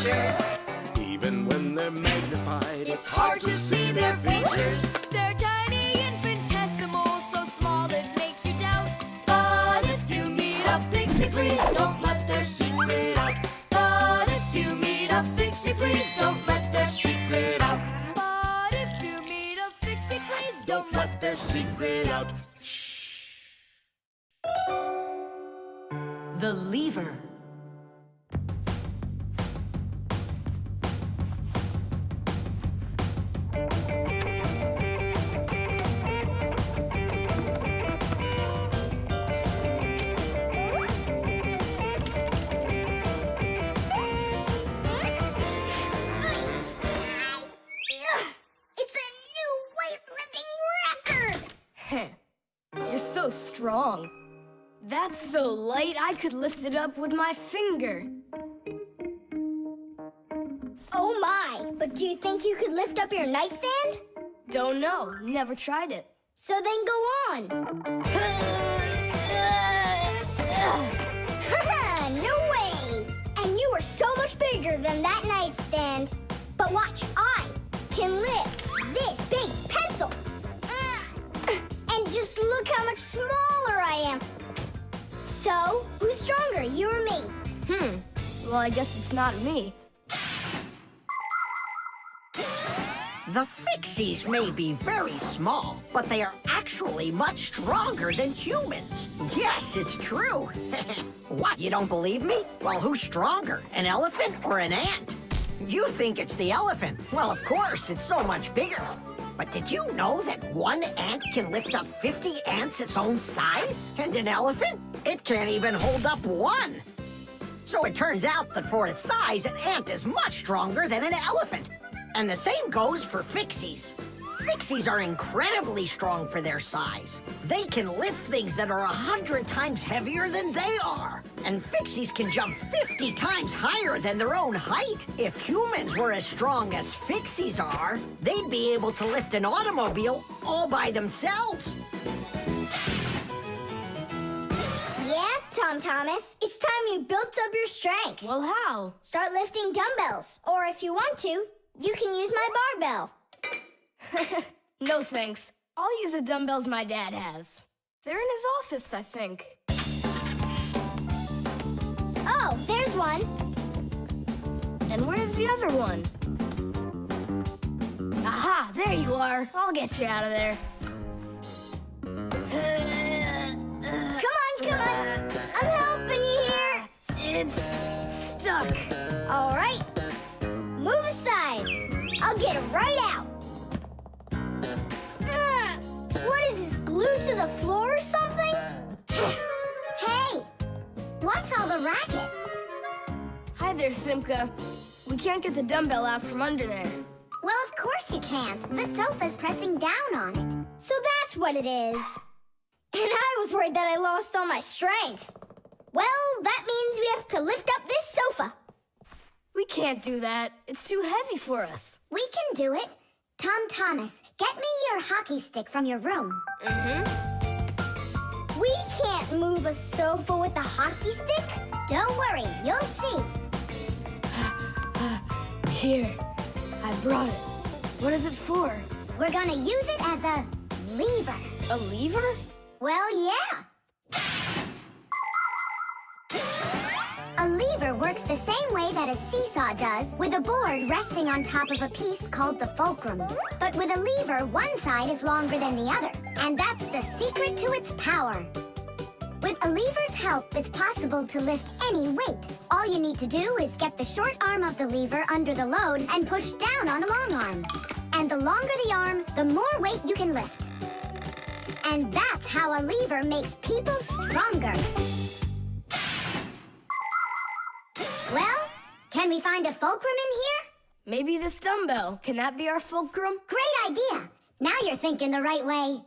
creatures. Even when they're magnified, It's hard to see their features. They're tiny, infinitesimal, so small it makes you doubt. But if you meet a Fixie, please don't let their secret out. But if you meet a Fixie, please don't let their secret out. But if you meet a Fixie, please don't let their secret out. The lever. You're so strong. That's so light I could lift it up with my finger. Oh my! But do you think you could lift up your nightstand? Don't know. Never tried it. So then go on. No way! And you are so much bigger than that nightstand. But watch, I can lift this big pencil. And just look how much smaller I am. So, who's stronger, you or me? Well, I guess it's not me. The Fixies may be very small, but they are actually much stronger than humans. Yes, it's true. What, you don't believe me? Well, who's stronger, an elephant or an ant? You think it's the elephant. Well, of course, it's so much bigger. But did you know that one ant can lift up 50 ants its own size? And an elephant? It can't even hold up one. So it turns out that for its size, an ant is much stronger than an elephant. And the same goes for Fixies. Fixies are incredibly strong for their size. They can lift things that are 100 times heavier than they are. And Fixies can jump 50 times higher than their own height. If humans were as strong as Fixies are, they'd be able to lift an automobile all by themselves. Yeah, Tom Thomas. It's time you built up your strength. Well, how? Start lifting dumbbells. Or if you want to, you can use my barbell. No thanks. I'll use the dumbbells my dad has. They're in his office, I think. Oh, there's one. And where's the other one? Aha, there you are. I'll get you out of there. Come on. I'm helping you here. It's stuck. All right. Move aside. I'll get it right out. What is this, glued to the floor or something? Hey, what's all the racket? Hi there, Simka. We can't get the dumbbell out from under there. Well, of course you can't. The sofa's pressing down on it. So that's what it is. And I was worried that I lost all my strength. Well, that means we have to lift up this sofa. We can't do that. It's too heavy for us. We can do it. Tom Thomas, get me your hockey stick from your room. We can't move a sofa with a hockey stick. Don't worry, you'll see. Here, I brought it. What is it for? We're gonna use it as a lever. A lever? Well, yeah. A lever works the same way that a seesaw does, with a board resting on top of a piece called the fulcrum. But with a lever, one side is longer than the other, and that's the secret to its power. With a lever's help, it's possible to lift any weight. All you need to do is get the short arm of the lever under the load and push down on the long arm. And the longer the arm, the more weight you can lift. And that's how a lever makes people stronger. Well, can we find a fulcrum in here? Maybe this dumbbell. Can that be our fulcrum? Great idea! Now you're thinking the right way.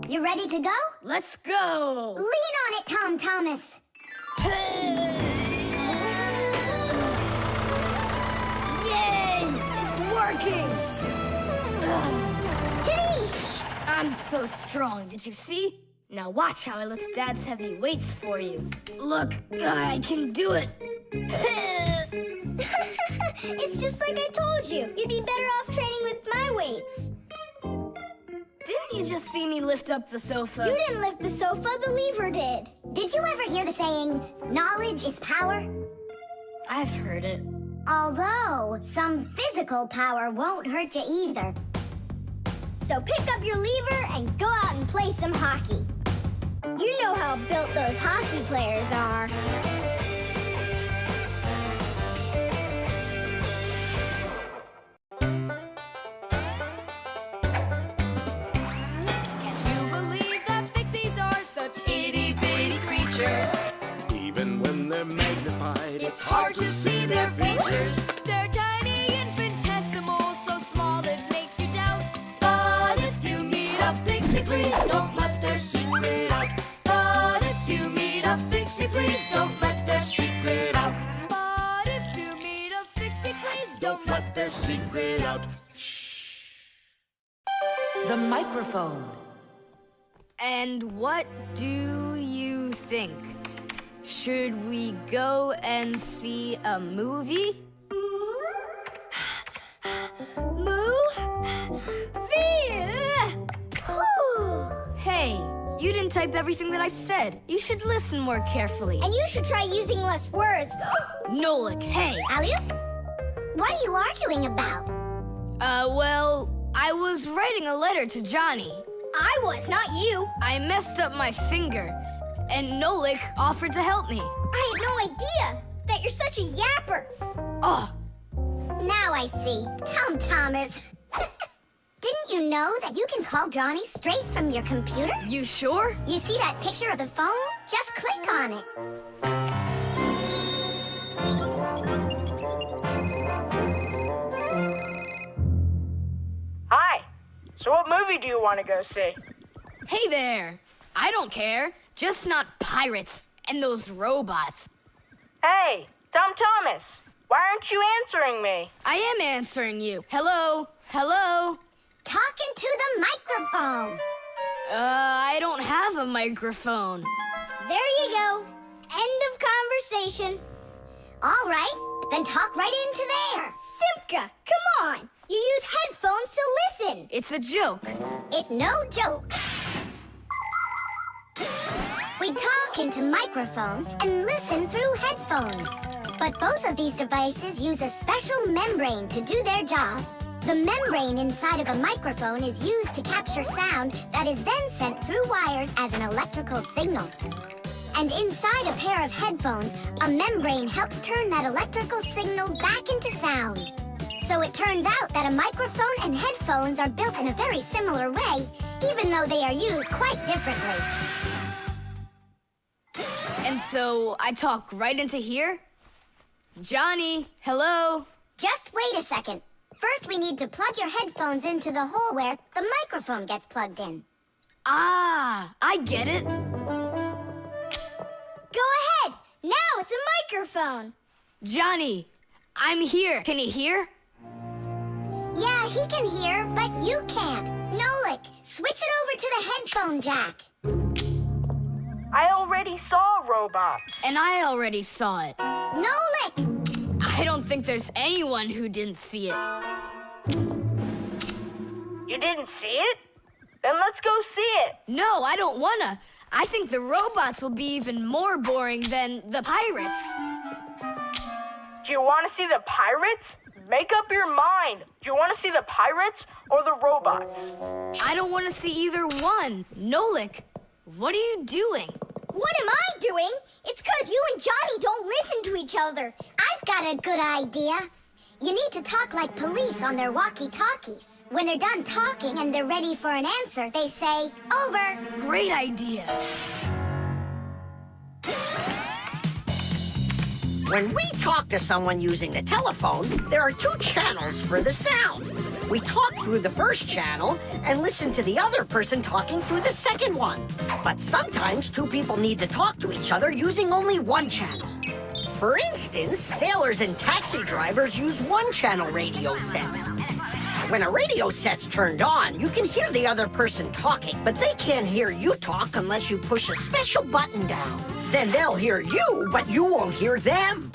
You ready to go? Let's go! Lean on it, Tom Thomas. Yay! It's working! Tadoosh! I'm so strong, did you see? Now watch how I lift Dad's heavy weights for you. Look, I can do it. It's just like I told you. You'd be better off training with my weights. Didn't you just see me lift up the sofa? You didn't lift the sofa, the lever did. Did you ever hear the saying, knowledge is power? I've heard it. Although, some physical power won't hurt you either. So pick up your lever and go out and play some hockey. You know how built those hockey players are. Can you believe that Fixies are such itty-bitty creatures? Even when they're magnified, It's hard to see their features. They're tiny, infinitesimal, so small it makes you doubt. But if you meet a Fixie, please don't let their secret out. But if you meet a Fixie, please don't let their secret out. But if you meet a Fixie, please don't let their secret out. The microphone. And what do you think? Should we go and see a movie? Hey, you didn't type everything that I said. You should listen more carefully. And you should try using less words. Nolik, hey. Alley-oop? What are you arguing about? Well, I was writing a letter to Johnny. I was, not you. I messed up my finger, and Nolik offered to help me. I had no idea that you're such a yapper. Oh, Now I see. Tom Thomas. Didn't you know that you can call Johnny straight from your computer? you sure? You see that picture of the phone? Just click on it. Hi. So what movie do you want to go see? Hey there. I don't care. Just not pirates and those robots. Hey, Tom Thomas. Why aren't you answering me? I am answering you. Hello? Hello? Talking to the microphone. I don't have a microphone. There you go. End of conversation. All right, then talk right into there. Simka, come on. You use headphones to listen. It's a joke. It's no joke. We talk into microphones and listen through headphones. But both of these devices use a special membrane to do their job. The membrane inside of a microphone is used to capture sound that is then sent through wires as an electrical signal. And inside a pair of headphones, a membrane helps turn that electrical signal back into sound. So it turns out that a microphone and headphones are built in a very similar way, even though they are used quite differently. And so I talk right into here? Johnny, hello? Just wait a second. First, we need to plug your headphones into the hole where the microphone gets plugged in. Ah, I get it. Go ahead. Now it's a microphone. Johnny, I'm here. Can you hear? Yeah, he can hear, but you can't. Nolik, switch it over to the headphone jack. I already saw a robot. And I already saw it. Nolik! I don't think there's anyone who didn't see it. You didn't see it? Then let's go see it. No, I don't wanna. I think the robots will be even more boring than the pirates. Do you want to see the pirates? Make up your mind. Do you want to see the pirates or the robots? I don't want to see either one. Nolik, what are you doing? What am I doing? It's 'cause you and Johnny don't listen to each other. I've got a good idea. You need to talk like police on their walkie-talkies. When they're done talking and they're ready for an answer, they say, over. Great idea. When we talk to someone using the telephone, there are two channels for the sound. We talk through the first channel and listen to the other person talking through the second one. But sometimes two people need to talk to each other using only one channel. For instance, sailors and taxi drivers use one-channel radio sets. When a radio set's turned on, you can hear the other person talking, but they can't hear you talk unless you push a special button down. Then they'll hear you, but you won't hear them.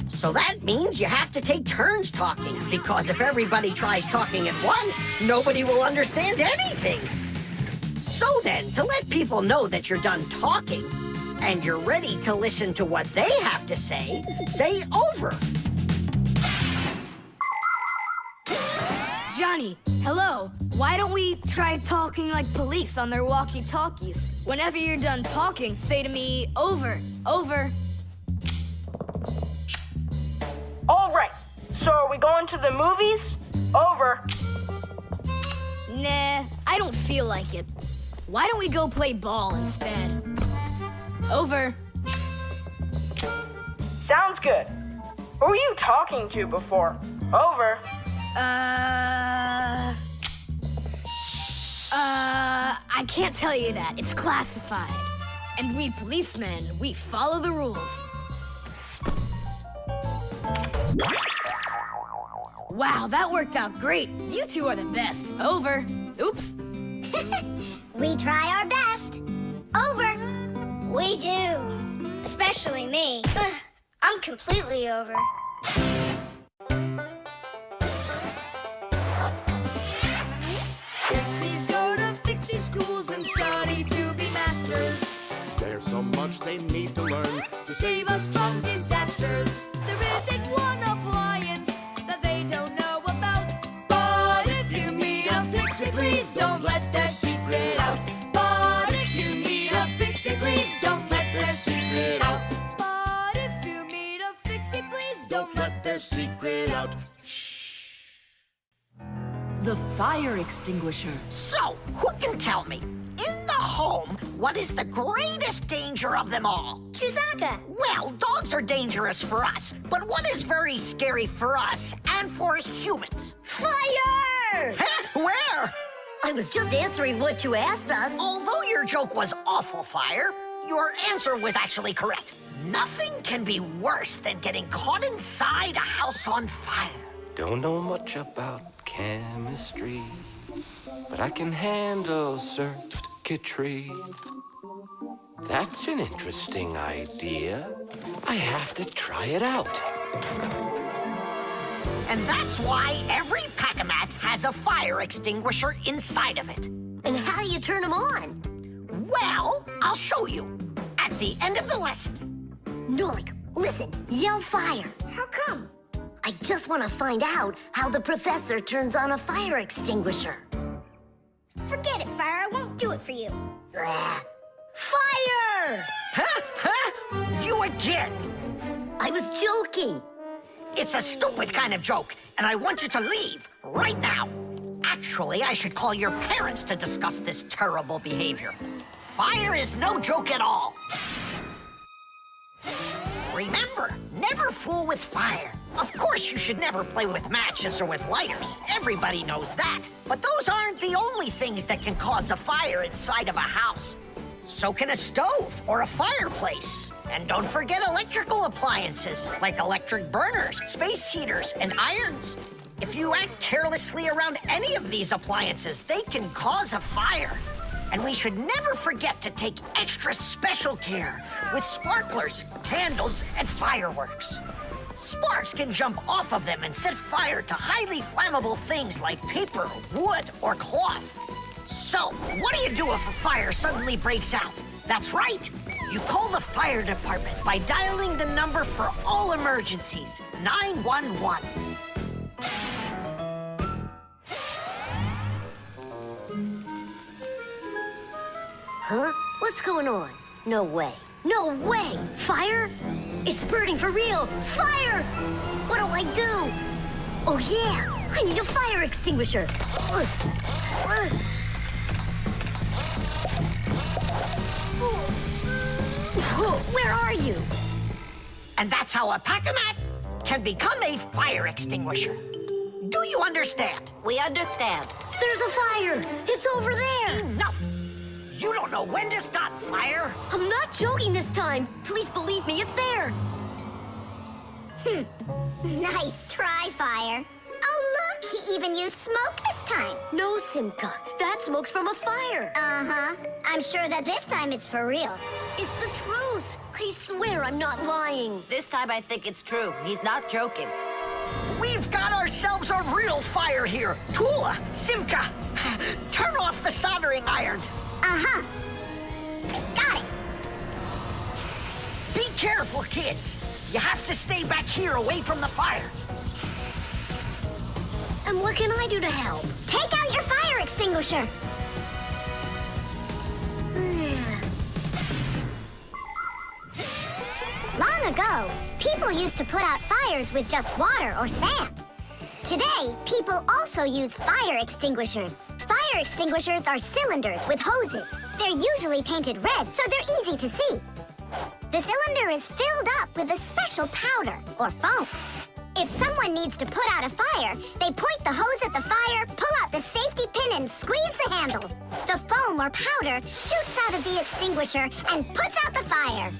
So that means you have to take turns talking, because if everybody tries talking at once, nobody will understand anything. So then, to let people know that you're done talking, and you're ready to listen to what they have to say over. Johnny, hello. Why don't we try talking like police on their walkie-talkies? Whenever you're done talking, say to me, over, over. All right. So are we going to the movies? Over. Nah, I don't feel like it. Why don't we go play ball instead? Over. Sounds good. Who were you talking to before? Over. I can't tell you that. It's classified. And we policemen, we follow the rules. Wow, that worked out great. You two are the best. Over. Oops. We try our best. Over. We do. Especially me. I'm completely over. Fixies go to Fixie schools and study to be masters. There's so much they need to learn To save us from disasters. There isn't one appliance that they don't know about. But if you meet a Fixie, please don't let their secret out. But if you meet a Fixie, please don't let their secret out. But if you meet a Fixie, please don't let their secret out. The fire extinguisher. So, who can tell me, in the home, what is the greatest danger of them all? Chewbacca. Well, dogs are dangerous for us, but what is very scary for us and for humans? Fire! Huh? Where? I was just answering what you asked us. Although your joke was awful, Fire, your answer was actually correct. Nothing can be worse than getting caught inside a house on fire. Don't know much about chemistry, but I can handle circuitry. That's an interesting idea. I have to try it out. And that's why every Pack-A-Mat has a fire extinguisher inside of it. And how do you turn them on? Well, I'll show you at the end of the lesson. Nolik, listen, yell fire. How come? I just want to find out how the professor turns on a fire extinguisher. Forget it, Fire. I won't do it for you. Fire! Huh? Huh? You again! I was joking. It's a stupid kind of joke, and I want you to leave right now. Actually, I should call your parents to discuss this terrible behavior. Fire is no joke at all. Remember, never fool with fire. Of course, you should never play with matches or with lighters. Everybody knows that. But those aren't the only things that can cause a fire inside of a house. So can a stove or a fireplace. And don't forget electrical appliances, like electric burners, space heaters, and irons. If you act carelessly around any of these appliances, they can cause a fire. And we should never forget to take extra special care with sparklers, candles, and fireworks. Sparks can jump off of them and set fire to highly flammable things like paper, wood, or cloth. So, what do you do if a fire suddenly breaks out? That's right. You call the fire department by dialing the number for all emergencies, 911. Huh? What's going on? No way. No way! Fire? It's burning for real! Fire! What do I do? Oh, yeah! I need a fire extinguisher! Where are you? And that's how a Pack-A-Mat can become a fire extinguisher. Do you understand? We understand. There's a fire! It's over there! Enough! You don't know when to stop fire. I'm not joking this time. Please believe me, it's there. Nice try, Fire. Oh, look, he even used smoke this time. No, Simka. That smoke's from a fire. Uh-huh. I'm sure that this time it's for real. It's the truth. I swear I'm not lying. This time I think it's true. He's not joking. We've got ourselves a real fire here. Tula, Simka, turn off the soldering iron. Uh-huh. Got it. Be careful, kids. You have to stay back here away from the fire. And what can I do to help? Take out your fire extinguisher. Long ago, people used to put out fires with just water or sand. Today, people also use fire extinguishers. Fire extinguishers are cylinders with hoses. They're usually painted red, so they're easy to see. The cylinder is filled up with a special powder or foam. If someone needs to put out a fire, they point the hose at the fire, pull out the safety pin, and squeeze the handle. The foam or powder shoots out of the extinguisher and puts out the fire.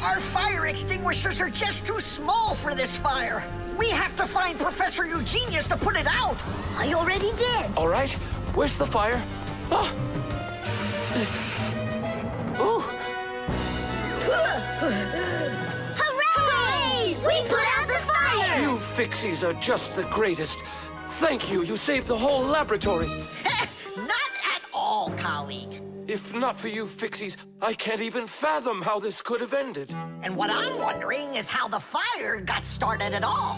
Our fire extinguishers are just too small for this fire. We have to find Professor Eugenius to put it out. I already did. All right, where's the fire? Ah. Ooh. Hooray! We put out the fire! You Fixies are just the greatest. Thank you. You saved the whole laboratory. Not at all, colleague. If not for you Fixies, I can't even fathom how this could have ended. And what I'm wondering is how the fire got started at all.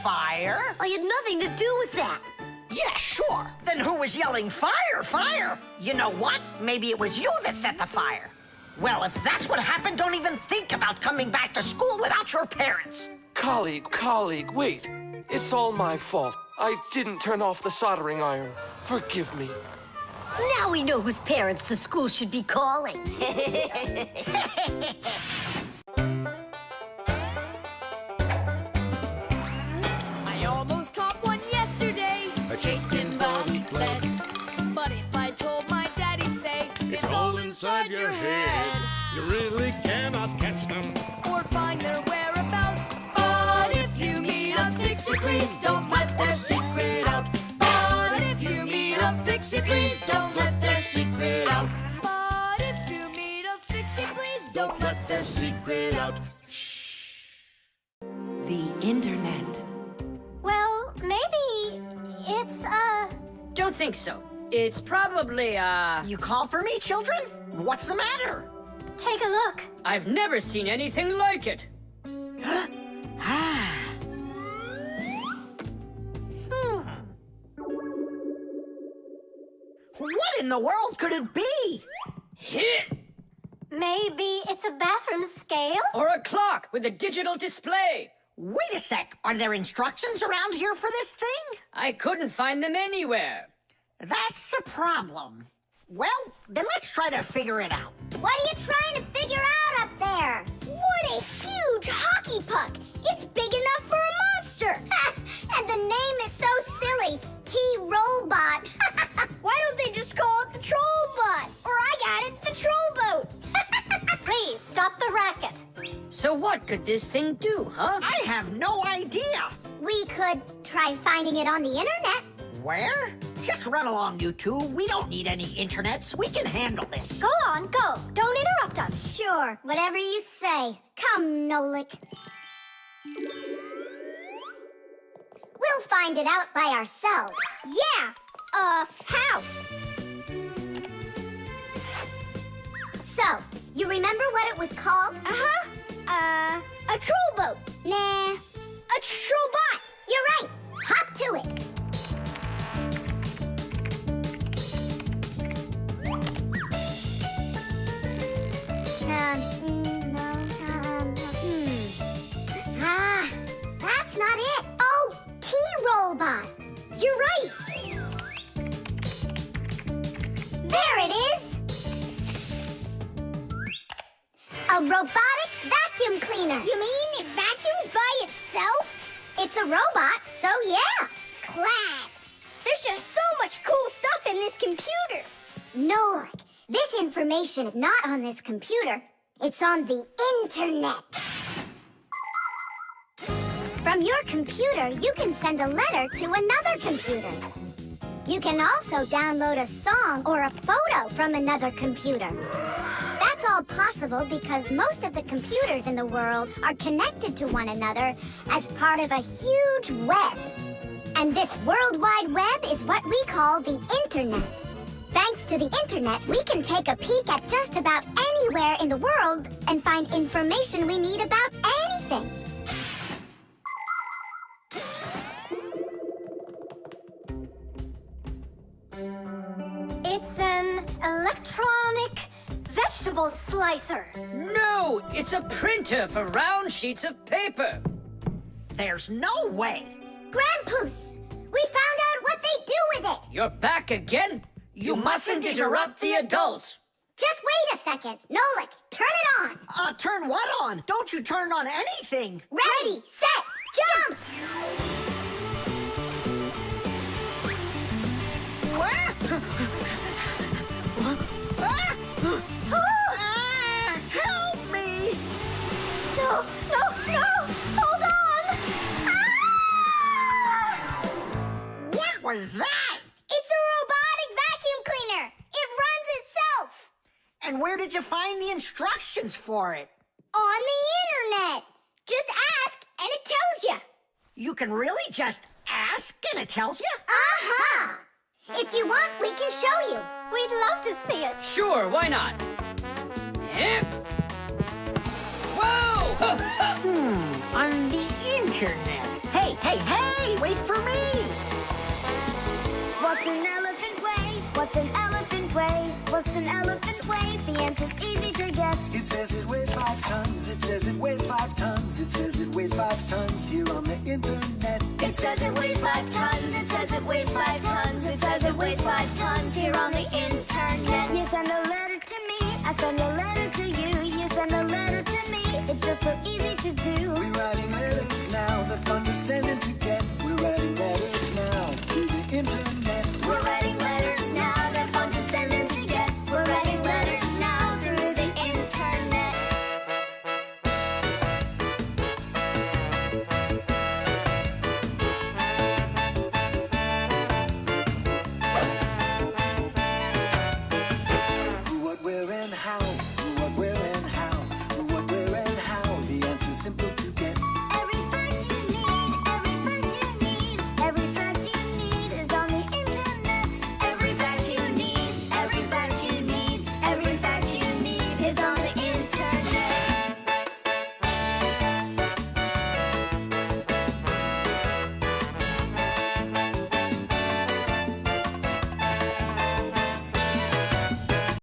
Fire? I had nothing to do with that. Yeah, sure. Then who was yelling, fire, fire? You know what? Maybe it was you that set the fire. Well, if that's what happened, don't even think about coming back to school without your parents. Colleague, wait. It's all my fault. I didn't turn off the soldering iron. Forgive me. Now we know whose parents the school should be calling. I almost caught one yesterday. I chased him, but he fled. But if I told my dad, he'd say, It's all inside your head. You really cannot catch them. Or find their whereabouts. But if you meet a Fixie, please don't let their secret out. But if you meet a Fixie, please don't let their secret out. But if you meet a Fixie, please don't let their secret out. The internet. Well, maybe it's, Don't think so. It's probably, You call for me, children? What's the matter? take a look. I've never seen anything like it. What in the world could it be? Hit! Maybe it's a bathroom scale? Or a clock with a digital display. Wait a sec. Are there instructions around here for this thing? I couldn't find them anywhere. That's a problem. Well, then let's try to figure it out. What are you trying to figure out up there? What a huge hockey puck! It's big enough for a monster! And the name is so silly, T-Robot. Why don't they just call it the Trollbot? Or I got it, the Trollboat. Please, stop the racket. So what could this thing do, huh? I have no idea. We could try finding it on the internet. Where? Just run along, you two. We don't need any internets. We can handle this. Go on, go. Don't interrupt us. Sure, whatever you say. Come, Nolik. We'll find it out by ourselves. Yeah. How? So, you remember what it was called? A trollboat. Nah. A trollbot. You're right. Hop to it. That's not it. Oh, T-Robot. You're right. There it is. A robotic vacuum cleaner. You mean it vacuums by itself? It's a robot, so yeah. Class. There's just so much cool stuff in this computer. Nolik, this information is not on this computer. It's on the internet. From From your computer, you can send a letter to another computer. You can also download a song or a photo from another computer. That's all possible because most of the computers in the world are connected to one another as part of a huge web. And this World Wide Web is what we call the Internet. Thanks to the Internet, we can take a peek at just about anywhere in the world and find information we need about anything. It's an electronic vegetable slicer. No, it's a printer for round sheets of paper. There's no way. Grandpoos, we found out what they do with it. You're back again? You mustn't interrupt the adult. Just wait a second. Nolik, turn it on. Turn what on? Don't you turn on anything. Ready, set, jump! Help me! No, no, no! Hold on! What was that? It's a robotic vacuum cleaner. It runs itself. And where did you find the instructions for it? On the internet. Just ask and it tells you. You can really just ask and it tells you? Uh-huh. If you want, we can show you. We'd love to see it. Sure, why not? Hip. Whoa! On the internet. Hey, hey, hey! Wait for me! What's an elephant weigh? What's an elephant weigh? What's an elephant weigh? The answer's easy to get. It says it weighs 5 tons. It says it weighs 5 tons. It says it weighs 5 tons here on the internet. It says it weighs 5 tons. It says it weighs 5 tons. It says